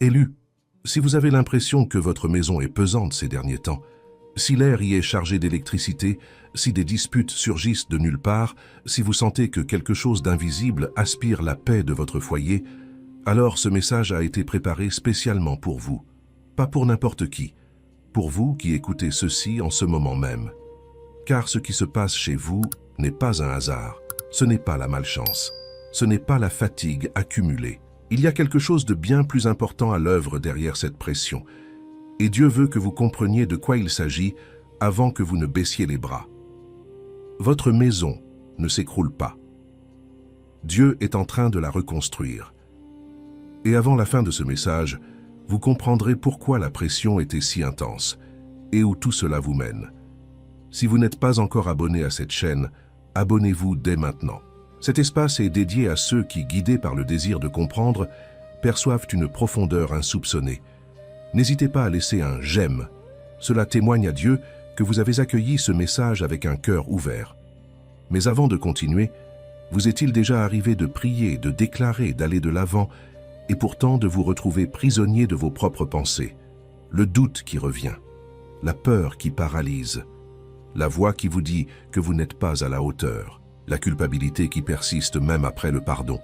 Élu, si vous avez l'impression que votre maison est pesante ces derniers temps, si l'air y est chargé d'électricité, si des disputes surgissent de nulle part, si vous sentez que quelque chose d'invisible aspire la paix de votre foyer, alors ce message a été préparé spécialement pour vous. Pas pour n'importe qui, pour vous qui écoutez ceci en ce moment même. Car ce qui se passe chez vous n'est pas un hasard, ce n'est pas la malchance, ce n'est pas la fatigue accumulée. Il y a quelque chose de bien plus important à l'œuvre derrière cette pression. Et Dieu veut que vous compreniez de quoi il s'agit avant que vous ne baissiez les bras. Votre maison ne s'écroule pas. Dieu est en train de la reconstruire. Et avant la fin de ce message, vous comprendrez pourquoi la pression était si intense et où tout cela vous mène. Si vous n'êtes pas encore abonné à cette chaîne, abonnez-vous dès maintenant. Cet espace est dédié à ceux qui, guidés par le désir de comprendre, perçoivent une profondeur insoupçonnée. N'hésitez pas à laisser un « j'aime ». Cela témoigne à Dieu que vous avez accueilli ce message avec un cœur ouvert. Mais avant de continuer, vous est-il déjà arrivé de prier, de déclarer, d'aller de l'avant, et pourtant de vous retrouver prisonnier de vos propres pensées, le doute qui revient, la peur qui paralyse, la voix qui vous dit que vous n'êtes pas à la hauteur, la culpabilité qui persiste même après le pardon.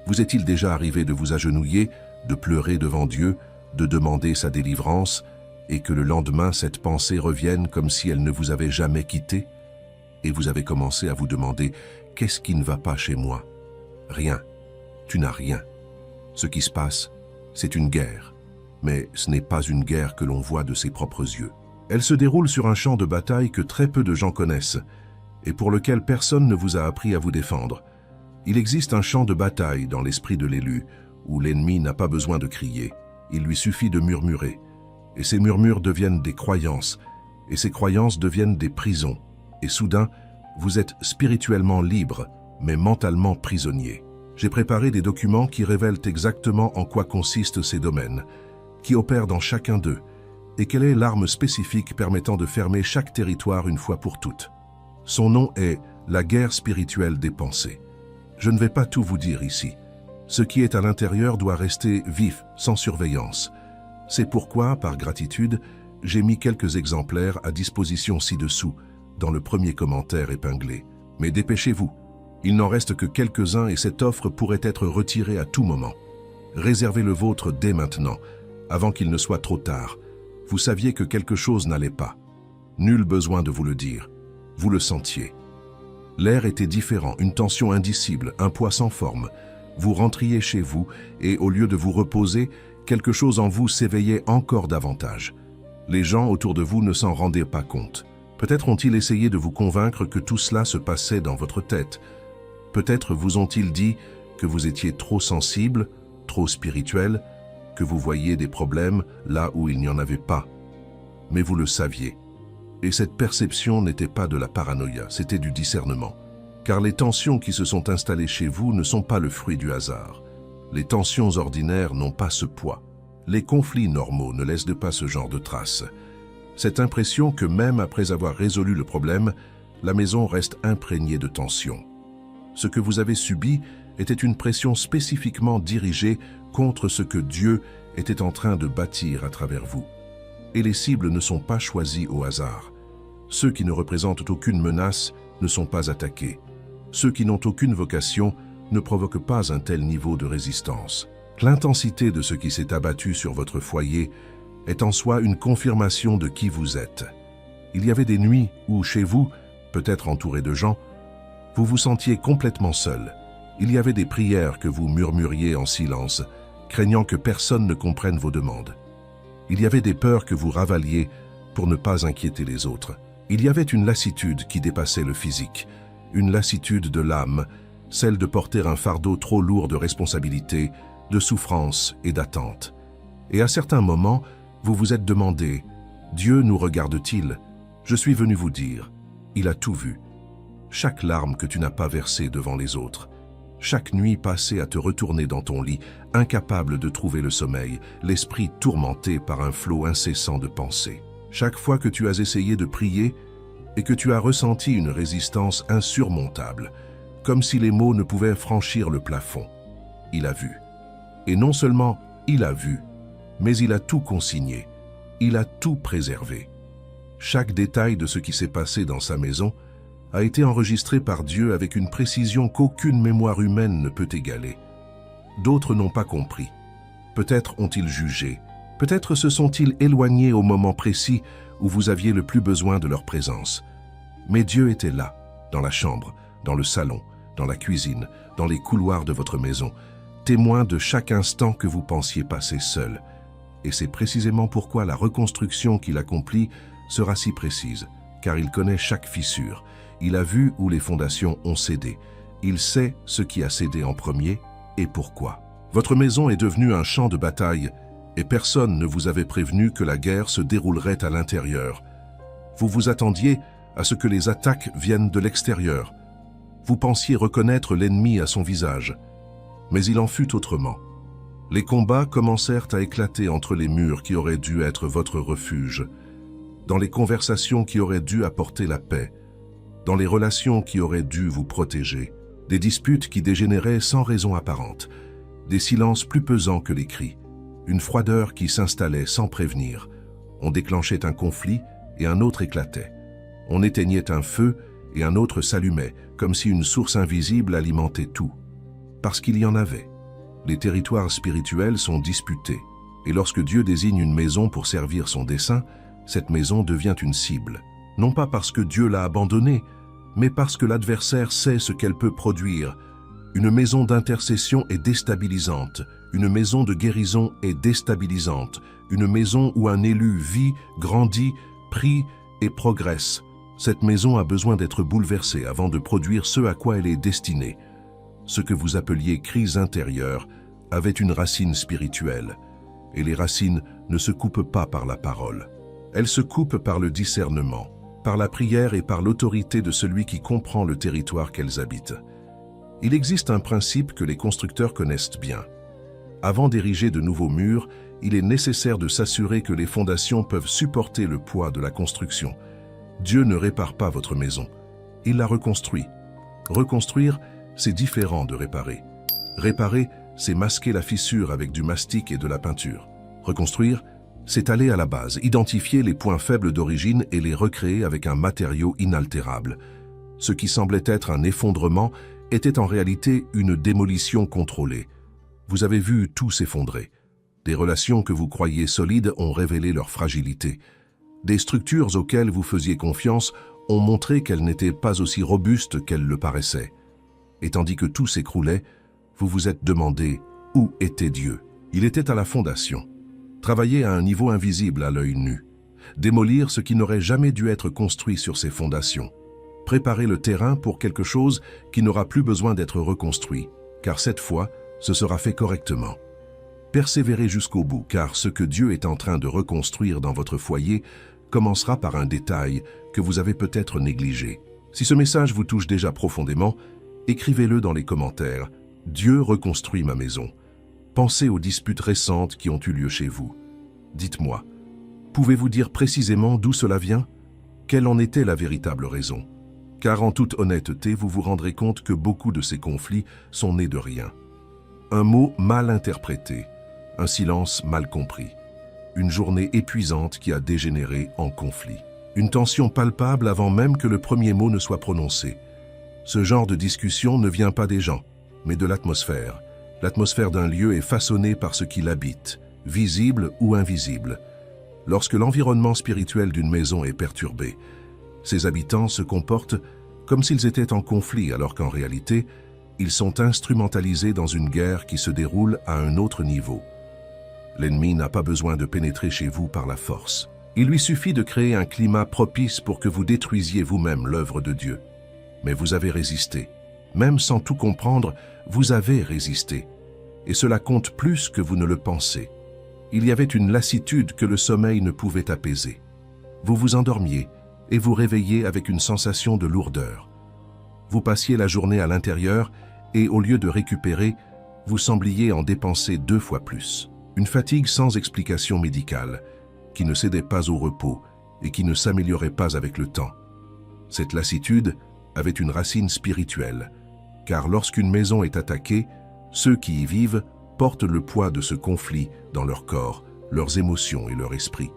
Vous est-il déjà arrivé de vous agenouiller, de pleurer devant Dieu, de demander sa délivrance, et que le lendemain cette pensée revienne comme si elle ne vous avait jamais quitté, et vous avez commencé à vous demander « Qu'est-ce qui ne va pas chez moi ?» Rien, tu n'as rien. Ce qui se passe, c'est une guerre, mais ce n'est pas une guerre que l'on voit de ses propres yeux. Elle se déroule sur un champ de bataille que très peu de gens connaissent, et pour lequel personne ne vous a appris à vous défendre. Il existe un champ de bataille dans l'esprit de l'élu, où l'ennemi n'a pas besoin de crier, il lui suffit de murmurer. Et ces murmures deviennent des croyances, et ces croyances deviennent des prisons. Et soudain, vous êtes spirituellement libre, mais mentalement prisonnier. J'ai préparé des documents qui révèlent exactement en quoi consistent ces domaines, qui opèrent dans chacun d'eux, et quelle est l'arme spécifique permettant de fermer chaque territoire une fois pour toutes. Son nom est la guerre spirituelle des pensées. Je ne vais pas tout vous dire ici. Ce qui est à l'intérieur doit rester vif, sans surveillance. C'est pourquoi, par gratitude, j'ai mis quelques exemplaires à disposition ci-dessous, dans le premier commentaire épinglé. Mais dépêchez-vous, il n'en reste que quelques-uns et cette offre pourrait être retirée à tout moment. Réservez le vôtre dès maintenant, avant qu'il ne soit trop tard. Vous saviez que quelque chose n'allait pas. Nul besoin de vous le dire. Vous le sentiez. L'air était différent, une tension indicible, un poids sans forme. Vous rentriez chez vous et, au lieu de vous reposer, quelque chose en vous s'éveillait encore davantage. Les gens autour de vous ne s'en rendaient pas compte. Peut-être ont-ils essayé de vous convaincre que tout cela se passait dans votre tête. Peut-être vous ont-ils dit que vous étiez trop sensible, trop spirituel, que vous voyiez des problèmes là où il n'y en avait pas. Mais vous le saviez. Et cette perception n'était pas de la paranoïa, c'était du discernement. Car les tensions qui se sont installées chez vous ne sont pas le fruit du hasard. Les tensions ordinaires n'ont pas ce poids. Les conflits normaux ne laissent pas ce genre de traces. Cette impression que même après avoir résolu le problème, la maison reste imprégnée de tension. Ce que vous avez subi était une pression spécifiquement dirigée contre ce que Dieu était en train de bâtir à travers vous. Et les cibles ne sont pas choisies au hasard. Ceux qui ne représentent aucune menace ne sont pas attaqués. Ceux qui n'ont aucune vocation ne provoquent pas un tel niveau de résistance. L'intensité de ce qui s'est abattu sur votre foyer est en soi une confirmation de qui vous êtes. Il y avait des nuits où, chez vous, peut-être entouré de gens, vous vous sentiez complètement seul. Il y avait des prières que vous murmuriez en silence, craignant que personne ne comprenne vos demandes. Il y avait des peurs que vous ravaliez pour ne pas inquiéter les autres. Il y avait une lassitude qui dépassait le physique, une lassitude de l'âme, celle de porter un fardeau trop lourd de responsabilité, de souffrance et d'attente. Et à certains moments, vous vous êtes demandé, « Dieu nous regarde-t-il » Je suis venu vous dire, il a tout vu. Chaque larme que tu n'as pas versée devant les autres, chaque nuit passée à te retourner dans ton lit, incapable de trouver le sommeil, l'esprit tourmenté par un flot incessant de pensées. Chaque fois que tu as essayé de prier et que tu as ressenti une résistance insurmontable, comme si les mots ne pouvaient franchir le plafond. Il a vu. Et non seulement il a vu, mais il a tout consigné, il a tout préservé. Chaque détail de ce qui s'est passé dans sa maison a été enregistré par Dieu avec une précision qu'aucune mémoire humaine ne peut égaler. D'autres n'ont pas compris. Peut-être ont-ils jugé, peut-être se sont-ils éloignés au moment précis où vous aviez le plus besoin de leur présence. Mais Dieu était là, dans la chambre, dans le salon, dans la cuisine, dans les couloirs de votre maison, témoin de chaque instant que vous pensiez passer seul. Et c'est précisément pourquoi la reconstruction qu'il accomplit sera si précise, car il connaît chaque fissure. Il a vu où les fondations ont cédé. Il sait ce qui a cédé en premier et pourquoi. Votre maison est devenue un champ de bataille et personne ne vous avait prévenu que la guerre se déroulerait à l'intérieur. Vous vous attendiez à ce que les attaques viennent de l'extérieur. Vous pensiez reconnaître l'ennemi à son visage. Mais il en fut autrement. Les combats commencèrent à éclater entre les murs qui auraient dû être votre refuge, dans les conversations qui auraient dû apporter la paix, dans les relations qui auraient dû vous protéger, des disputes qui dégénéraient sans raison apparente, des silences plus pesants que les cris, une froideur qui s'installait sans prévenir. On déclenchait un conflit et un autre éclatait. On éteignait un feu et un autre s'allumait, comme si une source invisible alimentait tout. Parce qu'il y en avait. Les territoires spirituels sont disputés, et lorsque Dieu désigne une maison pour servir son dessein, cette maison devient une cible. Non pas parce que Dieu l'a abandonnée, mais parce que l'adversaire sait ce qu'elle peut produire. Une maison d'intercession est déstabilisante, une maison de guérison est déstabilisante, une maison où un élu vit, grandit, prie et progresse. Cette maison a besoin d'être bouleversée avant de produire ce à quoi elle est destinée. Ce que vous appeliez crise intérieure avait une racine spirituelle, et les racines ne se coupent pas par la parole. Elles se coupent par le discernement, par la prière et par l'autorité de celui qui comprend le territoire qu'elles habitent. Il existe un principe que les constructeurs connaissent bien. Avant d'ériger de nouveaux murs, il est nécessaire de s'assurer que les fondations peuvent supporter le poids de la construction. Dieu ne répare pas votre maison, il la reconstruit. Reconstruire, c'est différent de réparer. Réparer, c'est masquer la fissure avec du mastic et de la peinture. Reconstruire, c'est aller à la base, identifier les points faibles d'origine et les recréer avec un matériau inaltérable. Ce qui semblait être un effondrement était en réalité une démolition contrôlée. Vous avez vu tout s'effondrer. Des relations que vous croyiez solides ont révélé leur fragilité. Des structures auxquelles vous faisiez confiance ont montré qu'elles n'étaient pas aussi robustes qu'elles le paraissaient. Et tandis que tout s'écroulait, vous vous êtes demandé où était Dieu. Il était à la fondation. Travailler à un niveau invisible à l'œil nu. Démolir ce qui n'aurait jamais dû être construit sur ses fondations. Préparer le terrain pour quelque chose qui n'aura plus besoin d'être reconstruit, car cette fois, ce sera fait correctement. Persévérez jusqu'au bout, car ce que Dieu est en train de reconstruire dans votre foyer commencera par un détail que vous avez peut-être négligé. Si ce message vous touche déjà profondément, écrivez-le dans les commentaires. Dieu reconstruit ma maison. Pensez aux disputes récentes qui ont eu lieu chez vous. Dites-moi, pouvez-vous dire précisément d'où cela vient? Quelle en était la véritable raison? Car en toute honnêteté, vous vous rendrez compte que beaucoup de ces conflits sont nés de rien. Un mot mal interprété, un silence mal compris, une journée épuisante qui a dégénéré en conflit, une tension palpable avant même que le premier mot ne soit prononcé. Ce genre de discussion ne vient pas des gens, mais de l'atmosphère. L'atmosphère d'un lieu est façonnée par ce qui l'habite, visible ou invisible. Lorsque l'environnement spirituel d'une maison est perturbé, ses habitants se comportent comme s'ils étaient en conflit alors qu'en réalité, ils sont instrumentalisés dans une guerre qui se déroule à un autre niveau. L'ennemi n'a pas besoin de pénétrer chez vous par la force. Il lui suffit de créer un climat propice pour que vous détruisiez vous-même l'œuvre de Dieu. Mais vous avez résisté. Même sans tout comprendre, vous avez résisté. Et cela compte plus que vous ne le pensez. Il y avait une lassitude que le sommeil ne pouvait apaiser. Vous vous endormiez et vous réveilliez avec une sensation de lourdeur. Vous passiez la journée à l'intérieur et au lieu de récupérer, vous sembliez en dépenser 2 fois plus. Une fatigue sans explication médicale, qui ne cédait pas au repos et qui ne s'améliorait pas avec le temps. Cette lassitude avait une racine spirituelle, car lorsqu'une maison est attaquée, ceux qui y vivent portent le poids de ce conflit dans leur corps, leurs émotions et leur esprit.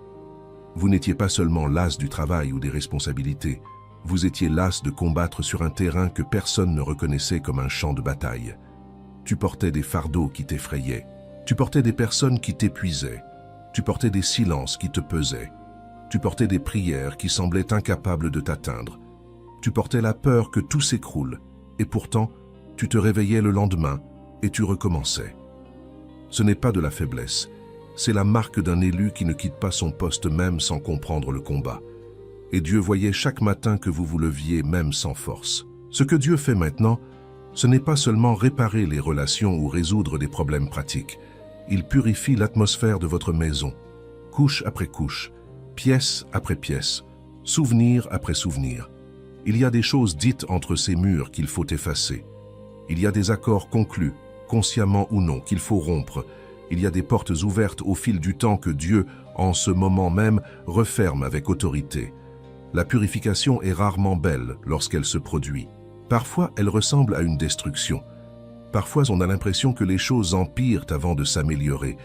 Vous n'étiez pas seulement las du travail ou des responsabilités, vous étiez las de combattre sur un terrain que personne ne reconnaissait comme un champ de bataille. Tu portais des fardeaux qui t'effrayaient, tu portais des personnes qui t'épuisaient, tu portais des silences qui te pesaient, tu portais des prières qui semblaient incapables de t'atteindre, tu portais la peur que tout s'écroule, et pourtant, tu te réveillais le lendemain et tu recommençais. Ce n'est pas de la faiblesse, c'est la marque d'un élu qui ne quitte pas son poste même sans comprendre le combat. Et Dieu voyait chaque matin que vous vous leviez même sans force. Ce que Dieu fait maintenant, ce n'est pas seulement réparer les relations ou résoudre des problèmes pratiques. Il purifie l'atmosphère de votre maison, couche après couche, pièce après pièce, souvenir après souvenir. Il y a des choses dites entre ces murs qu'il faut effacer. Il y a des accords conclus, consciemment ou non, qu'il faut rompre. Il y a des portes ouvertes au fil du temps que Dieu, en ce moment même, referme avec autorité. La purification est rarement belle lorsqu'elle se produit. Parfois, elle ressemble à une destruction. Parfois, on a l'impression que les choses empirent avant de s'améliorer.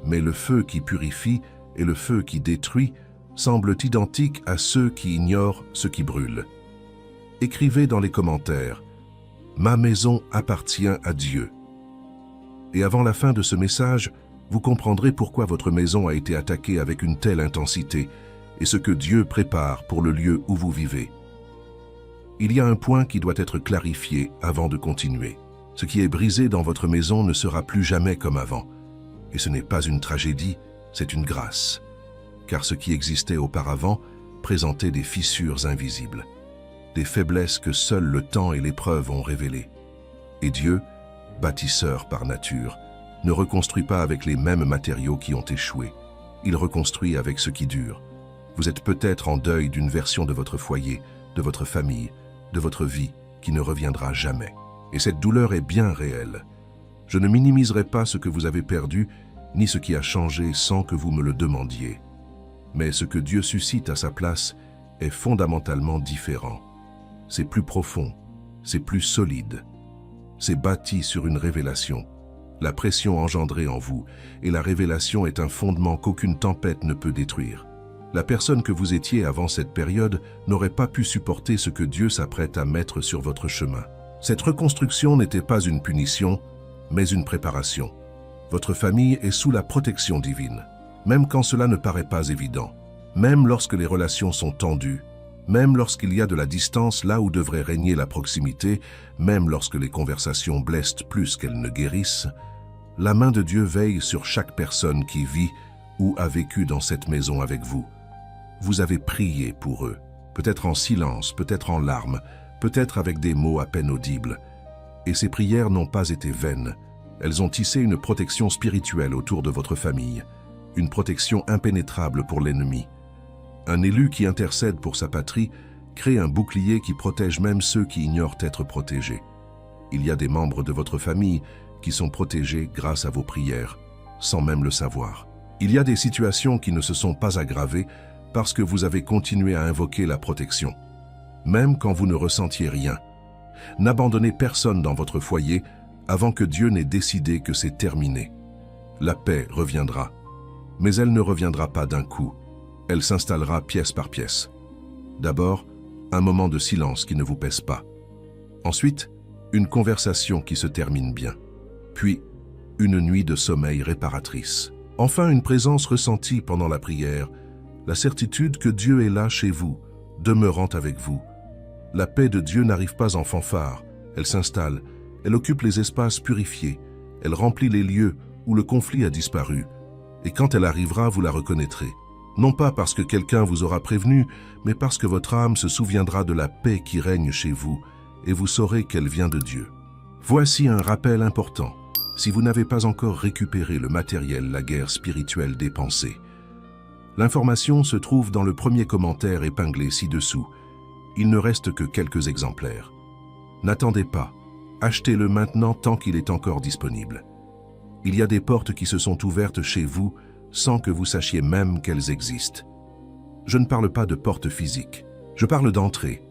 Mais le feu qui purifie et le feu qui détruit semblent identiques à ceux qui ignorent ce qui brûle. Écrivez dans les commentaires « Ma maison appartient à Dieu ». Et avant la fin de ce message, vous comprendrez pourquoi votre maison a été attaquée avec une telle intensité et ce que Dieu prépare pour le lieu où vous vivez. Il y a un point qui doit être clarifié avant de continuer. Ce qui est brisé dans votre maison ne sera plus jamais comme avant. Et ce n'est pas une tragédie, c'est une grâce. Car ce qui existait auparavant présentait des fissures invisibles, des faiblesses que seul le temps et l'épreuve ont révélées. Et Dieu, bâtisseur par nature, ne reconstruit pas avec les mêmes matériaux qui ont échoué. Il reconstruit avec ce qui dure. Vous êtes peut-être en deuil d'une version de votre foyer, de votre famille, de votre vie qui ne reviendra jamais. Et cette douleur est bien réelle. Je ne minimiserai pas ce que vous avez perdu, ni ce qui a changé sans que vous me le demandiez. Mais ce que Dieu suscite à sa place est fondamentalement différent. C'est plus profond, c'est plus solide. C'est bâti sur une révélation, la pression engendrée en vous, et la révélation est un fondement qu'aucune tempête ne peut détruire. La personne que vous étiez avant cette période n'aurait pas pu supporter ce que Dieu s'apprête à mettre sur votre chemin. Cette reconstruction n'était pas une punition, mais une préparation. Votre famille est sous la protection divine, même quand cela ne paraît pas évident, même lorsque les relations sont tendues, même lorsqu'il y a de la distance là où devrait régner la proximité, même lorsque les conversations blessent plus qu'elles ne guérissent, la main de Dieu veille sur chaque personne qui vit ou a vécu dans cette maison avec vous. Vous avez prié pour eux, peut-être en silence, peut-être en larmes, peut-être avec des mots à peine audibles. Et ces prières n'ont pas été vaines. Elles ont tissé une protection spirituelle autour de votre famille, une protection impénétrable pour l'ennemi. Un élu qui intercède pour sa patrie crée un bouclier qui protège même ceux qui ignorent être protégés. Il y a des membres de votre famille qui sont protégés grâce à vos prières, sans même le savoir. Il y a des situations qui ne se sont pas aggravées parce que vous avez continué à invoquer la protection, même quand vous ne ressentiez rien. N'abandonnez personne dans votre foyer avant que Dieu n'ait décidé que c'est terminé. La paix reviendra, mais elle ne reviendra pas d'un coup. Elle s'installera pièce par pièce. D'abord, un moment de silence qui ne vous pèse pas. Ensuite, une conversation qui se termine bien. Puis, une nuit de sommeil réparatrice. Enfin, une présence ressentie pendant la prière, la certitude que Dieu est là chez vous, demeurant avec vous. La paix de Dieu n'arrive pas en fanfare, elle s'installe, elle occupe les espaces purifiés, elle remplit les lieux où le conflit a disparu. Et quand elle arrivera, vous la reconnaîtrez. Non pas parce que quelqu'un vous aura prévenu, mais parce que votre âme se souviendra de la paix qui règne chez vous, et vous saurez qu'elle vient de Dieu. Voici un rappel important. Si vous n'avez pas encore récupéré le matériel, la guerre spirituelle des pensées. L'information se trouve dans le premier commentaire épinglé ci-dessous. Il ne reste que quelques exemplaires. N'attendez pas, achetez-le maintenant tant qu'il est encore disponible. Il y a des portes qui se sont ouvertes chez vous sans que vous sachiez même qu'elles existent. Je ne parle pas de portes physiques, je parle d'entrées,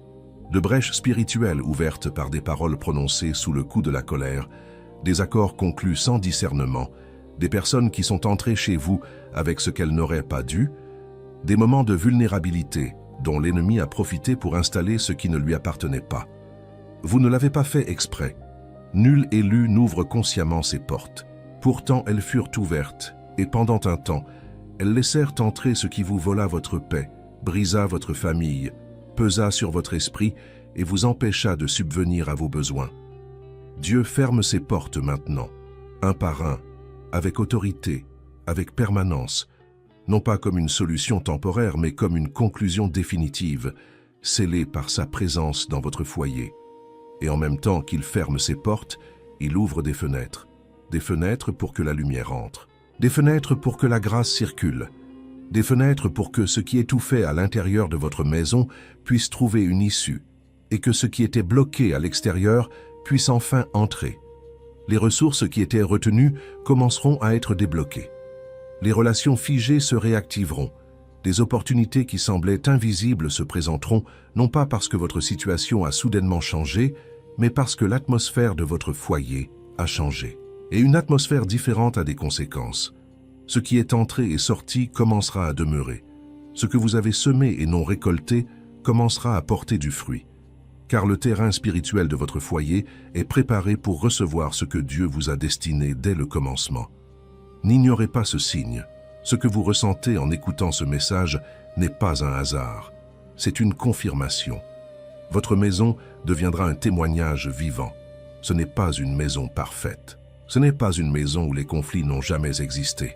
de brèches spirituelles ouvertes par des paroles prononcées sous le coup de la colère, des accords conclus sans discernement, des personnes qui sont entrées chez vous avec ce qu'elles n'auraient pas dû, des moments de vulnérabilité dont l'ennemi a profité pour installer ce qui ne lui appartenait pas. Vous ne l'avez pas fait exprès. Nul élu n'ouvre consciemment ses portes. Pourtant elles furent ouvertes, et pendant un temps, elles laissèrent entrer ce qui vous vola votre paix, brisa votre famille, pesa sur votre esprit et vous empêcha de subvenir à vos besoins. Dieu ferme ses portes maintenant, un par un, avec autorité, avec permanence, non pas comme une solution temporaire, mais comme une conclusion définitive, scellée par sa présence dans votre foyer. Et en même temps qu'il ferme ses portes, il ouvre des fenêtres pour que la lumière entre, des fenêtres pour que la grâce circule, des fenêtres pour que ce qui étouffait à l'intérieur de votre maison puisse trouver une issue, et que ce qui était bloqué à l'extérieur puisse enfin entrer. Les ressources qui étaient retenues commenceront à être débloquées. Les relations figées se réactiveront. Des opportunités qui semblaient invisibles se présenteront, non pas parce que votre situation a soudainement changé, mais parce que l'atmosphère de votre foyer a changé. Et une atmosphère différente a des conséquences. Ce qui est entré et sorti commencera à demeurer. Ce que vous avez semé et non récolté commencera à porter du fruit. Car le terrain spirituel de votre foyer est préparé pour recevoir ce que Dieu vous a destiné dès le commencement. N'ignorez pas ce signe. Ce que vous ressentez en écoutant ce message n'est pas un hasard. C'est une confirmation. Votre maison deviendra un témoignage vivant. Ce n'est pas une maison parfaite. Ce n'est pas une maison où les conflits n'ont jamais existé,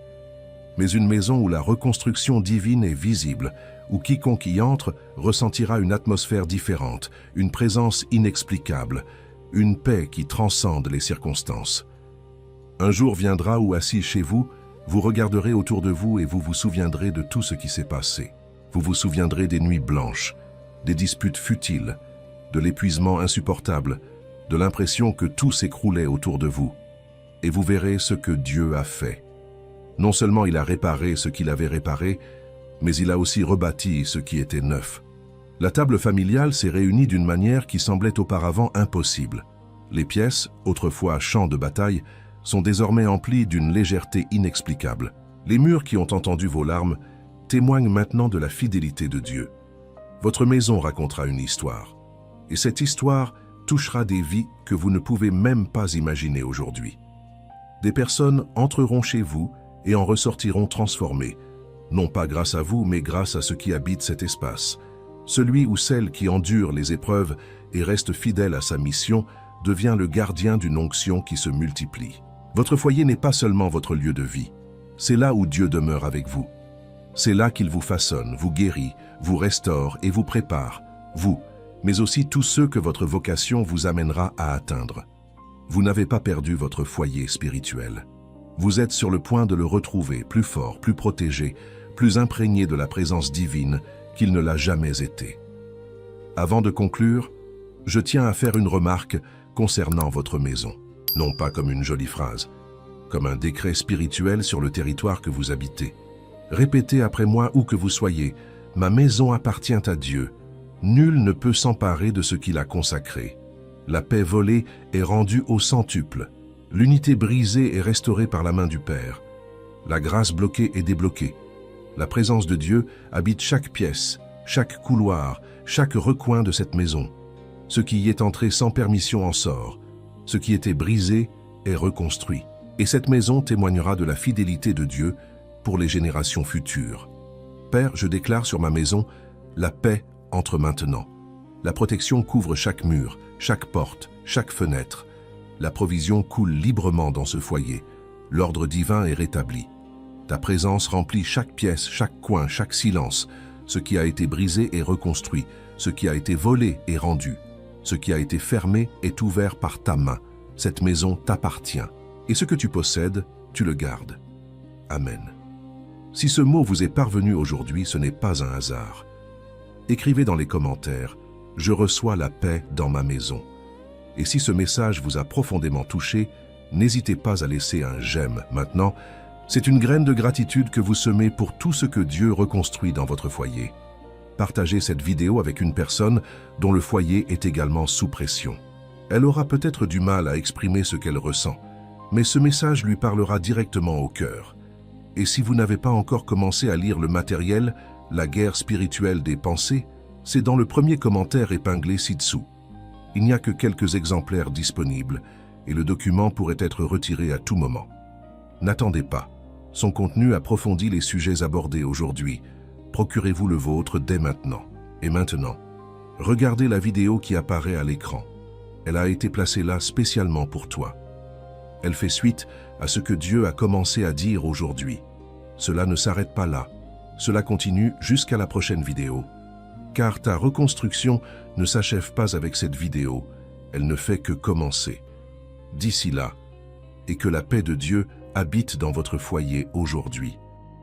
mais une maison où la reconstruction divine est visible, où quiconque y entre ressentira une atmosphère différente, une présence inexplicable, une paix qui transcende les circonstances. Un jour viendra où, assis chez vous, vous regarderez autour de vous et vous vous souviendrez de tout ce qui s'est passé. Vous vous souviendrez des nuits blanches, des disputes futiles, de l'épuisement insupportable, de l'impression que tout s'écroulait autour de vous. Et vous verrez ce que Dieu a fait. Non seulement il a réparé ce qu'il avait réparé, mais il a aussi rebâti ce qui était neuf. La table familiale s'est réunie d'une manière qui semblait auparavant impossible. Les pièces, autrefois champs de bataille, sont désormais emplies d'une légèreté inexplicable. Les murs qui ont entendu vos larmes témoignent maintenant de la fidélité de Dieu. Votre maison racontera une histoire, et cette histoire touchera des vies que vous ne pouvez même pas imaginer aujourd'hui. Des personnes entreront chez vous et en ressortiront transformées, non pas grâce à vous, mais grâce à ce qui habite cet espace. Celui ou celle qui endure les épreuves et reste fidèle à sa mission devient le gardien d'une onction qui se multiplie. Votre foyer n'est pas seulement votre lieu de vie, c'est là où Dieu demeure avec vous. C'est là qu'il vous façonne, vous guérit, vous restaure et vous prépare, vous, mais aussi tous ceux que votre vocation vous amènera à atteindre. Vous n'avez pas perdu votre foyer spirituel. Vous êtes sur le point de le retrouver, plus fort, plus protégé, plus imprégné de la présence divine qu'il ne l'a jamais été. Avant de conclure, je tiens à faire une remarque concernant votre maison. Non pas comme une jolie phrase, comme un décret spirituel sur le territoire que vous habitez. Répétez après moi où que vous soyez, « Ma maison appartient à Dieu. Nul ne peut s'emparer de ce qu'il a consacré. La paix volée est rendue au centuple. L'unité brisée est restaurée par la main du Père. La grâce bloquée est débloquée. La présence de Dieu habite chaque pièce, chaque couloir, chaque recoin de cette maison. Ce qui y est entré sans permission en sort. Ce qui était brisé est reconstruit. Et cette maison témoignera de la fidélité de Dieu pour les générations futures. Père, je déclare sur ma maison la paix entre maintenant. La protection couvre chaque mur, chaque porte, chaque fenêtre. La provision coule librement dans ce foyer. L'ordre divin est rétabli. Ta présence remplit chaque pièce, chaque coin, chaque silence. Ce qui a été brisé est reconstruit. Ce qui a été volé est rendu. Ce qui a été fermé est ouvert par ta main. Cette maison t'appartient. Et ce que tu possèdes, tu le gardes. Amen. Si ce mot vous est parvenu aujourd'hui, ce n'est pas un hasard. Écrivez dans les commentaires « Je reçois la paix dans ma maison ». Et si ce message vous a profondément touché, n'hésitez pas à laisser un j'aime. Maintenant, c'est une graine de gratitude que vous semez pour tout ce que Dieu reconstruit dans votre foyer. Partagez cette vidéo avec une personne dont le foyer est également sous pression. Elle aura peut-être du mal à exprimer ce qu'elle ressent, mais ce message lui parlera directement au cœur. Et si vous n'avez pas encore commencé à lire le matériel, La guerre spirituelle des pensées, c'est dans le premier commentaire épinglé ci-dessous. Il n'y a que quelques exemplaires disponibles et le document pourrait être retiré à tout moment. N'attendez pas. Son contenu approfondit les sujets abordés aujourd'hui. Procurez-vous le vôtre dès maintenant. Et maintenant, regardez la vidéo qui apparaît à l'écran. Elle a été placée là spécialement pour toi. Elle fait suite à ce que Dieu a commencé à dire aujourd'hui. Cela ne s'arrête pas là. Cela continue jusqu'à la prochaine vidéo. Car ta reconstruction ne s'achève pas avec cette vidéo. Elle ne fait que commencer. D'ici là, et que la paix de Dieu habite dans votre foyer aujourd'hui.